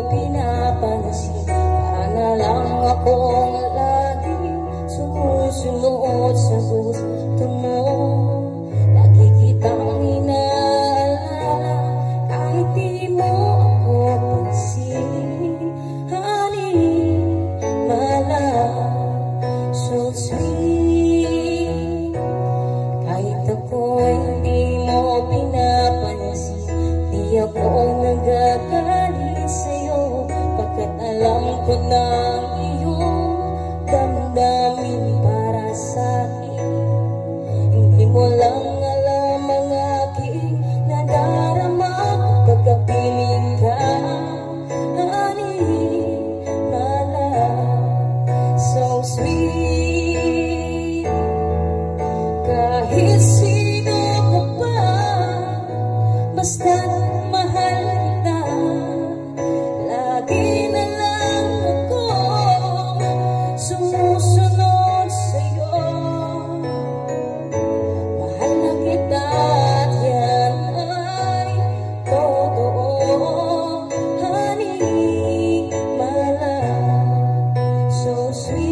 pinapansin. Para lang akong laging sumusunod sa gusto mo. Lagi kitang inaalala kahit di mo ako pansin. Honey, my love, so sweet. Kahit ako'y hindi mo pinapansin, di ako nagagalit sa'yo, pagkat alam ko na ang iyong damdamin para sa'kin. Hindi mo lang alam ang aking nadarama pagkapiling ka. Honey, my love, so sweet. Kahit sino ka pa, basta't mahal kita, lagi na lang ako sumusunod sa'yo. Mahal na kita at yan ay totoo. Honey, my love, so sweet.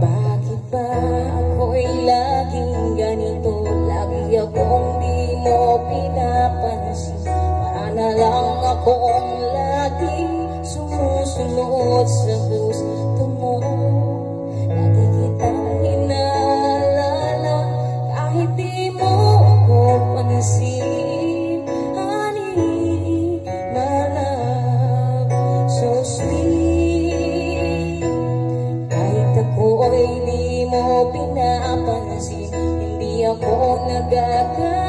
Bakit ba ako'y laging ganito? Lagi akong di mo pinapansin. Para na lang akong laging sumusunod sa gusto mo. Lagi kitang inaalala kahit di mo ako pansin. Honey, my love, so sweet. Kahit ako'y di mo pinapansin, hindi ako nagagalit